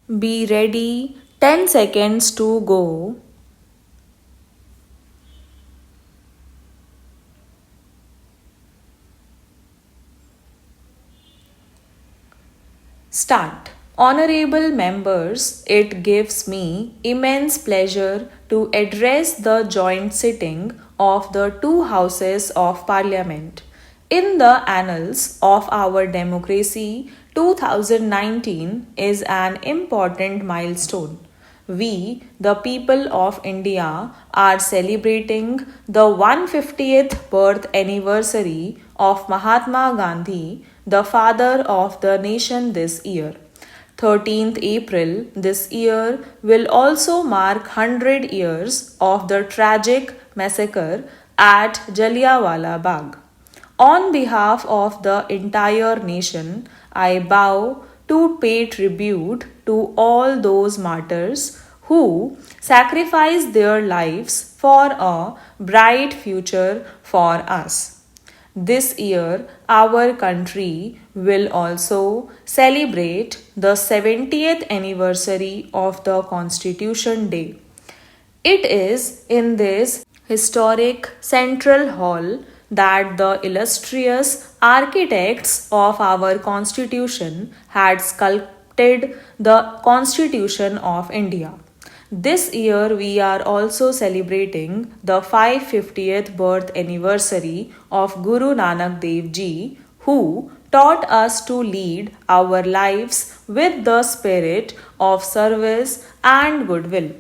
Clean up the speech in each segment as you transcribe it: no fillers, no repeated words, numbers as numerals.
Be ready, 10 seconds to go. Start. Honorable members, it gives me immense pleasure to address the joint sitting of the two houses of Parliament. In the annals of our democracy, 2019 is an important milestone. We, the people of India, are celebrating the 150th birth anniversary of Mahatma Gandhi, the father of the nation this year. 13th April this year will also mark 100 years of the tragic massacre at Jallianwala Bagh. On behalf of the entire nation, I bow to pay tribute to all those martyrs who sacrificed their lives for a bright future for us. This year, our country will also celebrate the 70th anniversary of the Constitution Day. It is in this historic central hall that the illustrious architects of our Constitution had sculpted the Constitution of India. This year, we are also celebrating the 550th birth anniversary of Guru Nanak Dev Ji, who taught us to lead our lives with the spirit of service and goodwill.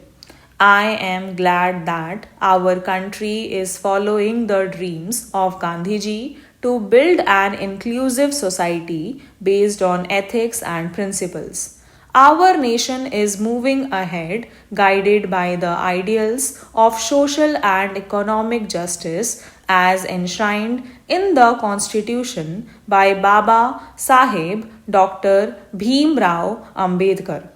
I am glad that our country is following the dreams of Gandhiji to build an inclusive society based on ethics and principles. Our nation is moving ahead, guided by the ideals of social and economic justice as enshrined in the Constitution by Baba Saheb Dr. Bhim Rao Ambedkar.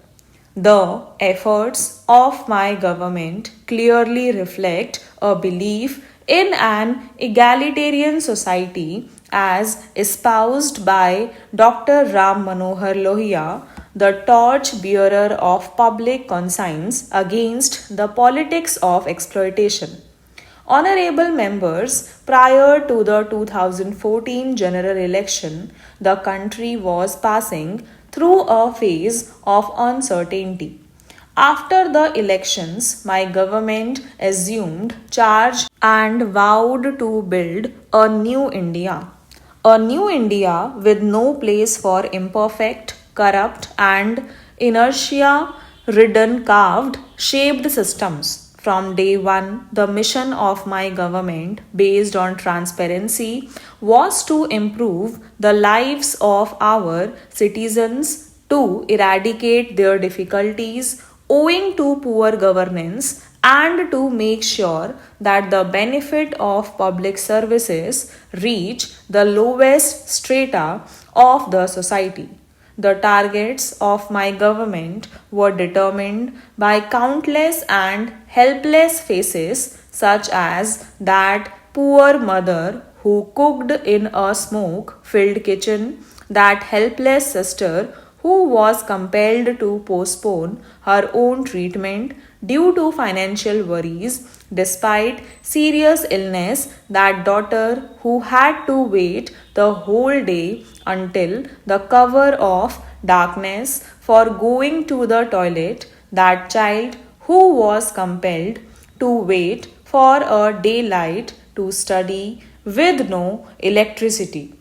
The efforts of my government clearly reflect a belief in an egalitarian society as espoused by Dr. Ram Manohar Lohia, the torch bearer of public conscience against the politics of exploitation. Honorable members, prior to the 2014 general election, the country was passing through a phase of uncertainty. After the elections, my government assumed charge and vowed to build a new India. A new India with no place for imperfect, corrupt, and inertia ridden carved shaped systems. From day one, the mission of my government, based on transparency, was to improve the lives of our citizens, to eradicate their difficulties owing to poor governance, and to make sure that the benefit of public services reach the lowest strata of the society. The targets of my government were determined by countless and helpless faces, such as that poor mother who cooked in a smoke filled kitchen, that helpless sister who was compelled to postpone her own treatment due to financial worries despite serious illness, that daughter who had to wait the whole day until the cover of darkness for going to the toilet, that child who was compelled to wait for a daylight to study with no electricity.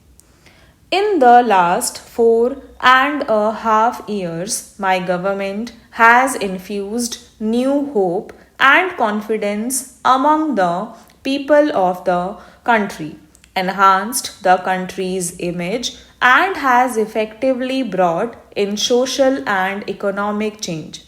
In the last 4.5 years, my government has infused new hope and confidence among the people of the country, enhanced the country's image, and has effectively brought in social and economic change.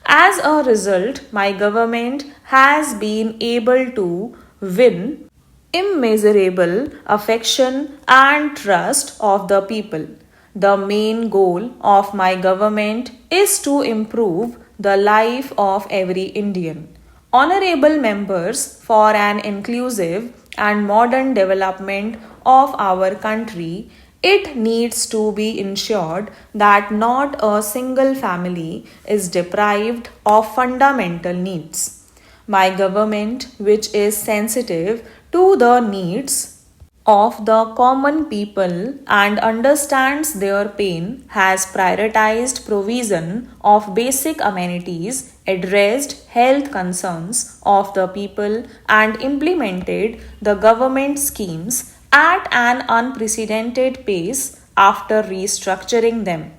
As a result, my government has been able to win immeasurable affection and trust of the people. The main goal of my government is to improve the life of every Indian. Honorable members, for an inclusive and modern development of our country, It needs to be ensured that not a single family is deprived of fundamental needs. My government, which is sensitive to the needs of the common people and understands their pain, has prioritized provision of basic amenities, addressed health concerns of the people, and implemented the government schemes at an unprecedented pace after restructuring them.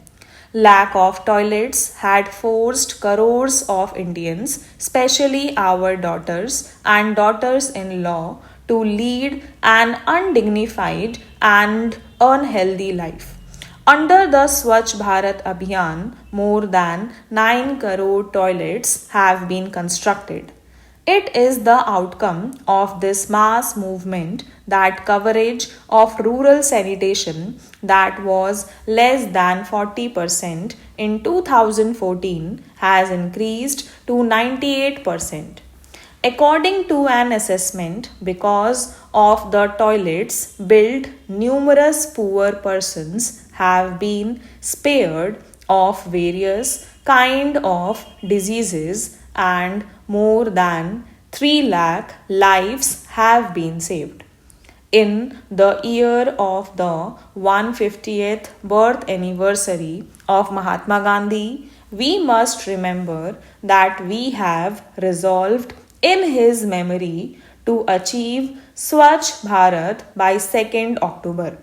Lack of toilets had forced crores of Indians, especially our daughters and daughters in law, to lead an undignified and unhealthy life. Under the Swachh Bharat Abhiyan, more than 9 crore toilets have been constructed. It is the outcome of this mass movement that coverage of rural sanitation that was less than 40% in 2014 has increased to 98%. According to an assessment, because of the toilets built, numerous poor persons have been spared of various kind of diseases and more than 3 lakh lives have been saved. In the year of the 150th birth anniversary of Mahatma Gandhi, we must remember that we have resolved in his memory to achieve Swachh Bharat by 2nd October.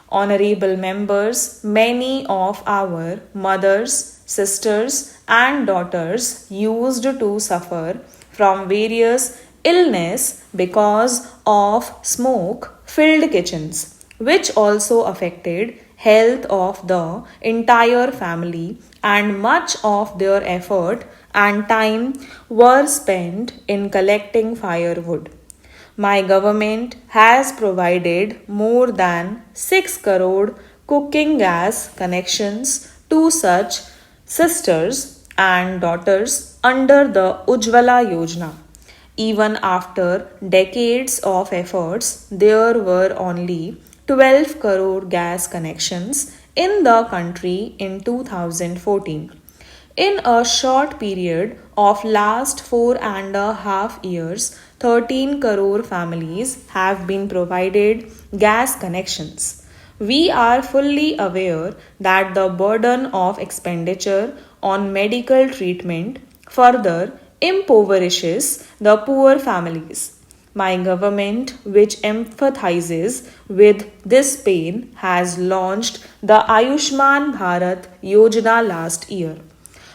Honorable members, many of our mothers, sisters, and daughters used to suffer from various illness because of smoke filled kitchens, which also affected health of the entire family, and much of their effort and time were spent in collecting firewood. My government has provided more than 6 crore cooking gas connections to such sisters and daughters under the Ujjwala Yojana. Even after decades of efforts, there were only 12 crore gas connections in the country in 2014. In a short period of last 4.5 years, 13 crore families have been provided gas connections. We are fully aware that the burden of expenditure on medical treatment further impoverishes the poor families. My government, which empathizes with this pain, has launched the Ayushman Bharat Yojana last year.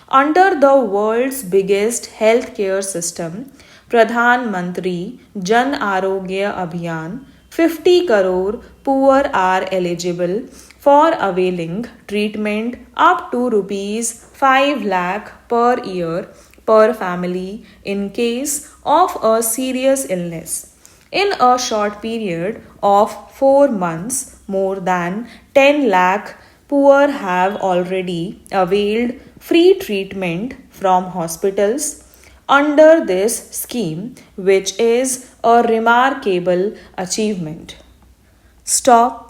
Under the world's biggest healthcare system, Pradhan Mantri Jan Arogya Abhiyan, 50 crore poor are eligible for availing treatment up to rupees 5 lakh per year per family in case of a serious illness. In a short period of 4 months, more than 10 lakh poor have already availed free treatment from hospitals under this scheme, which is a remarkable achievement. Stop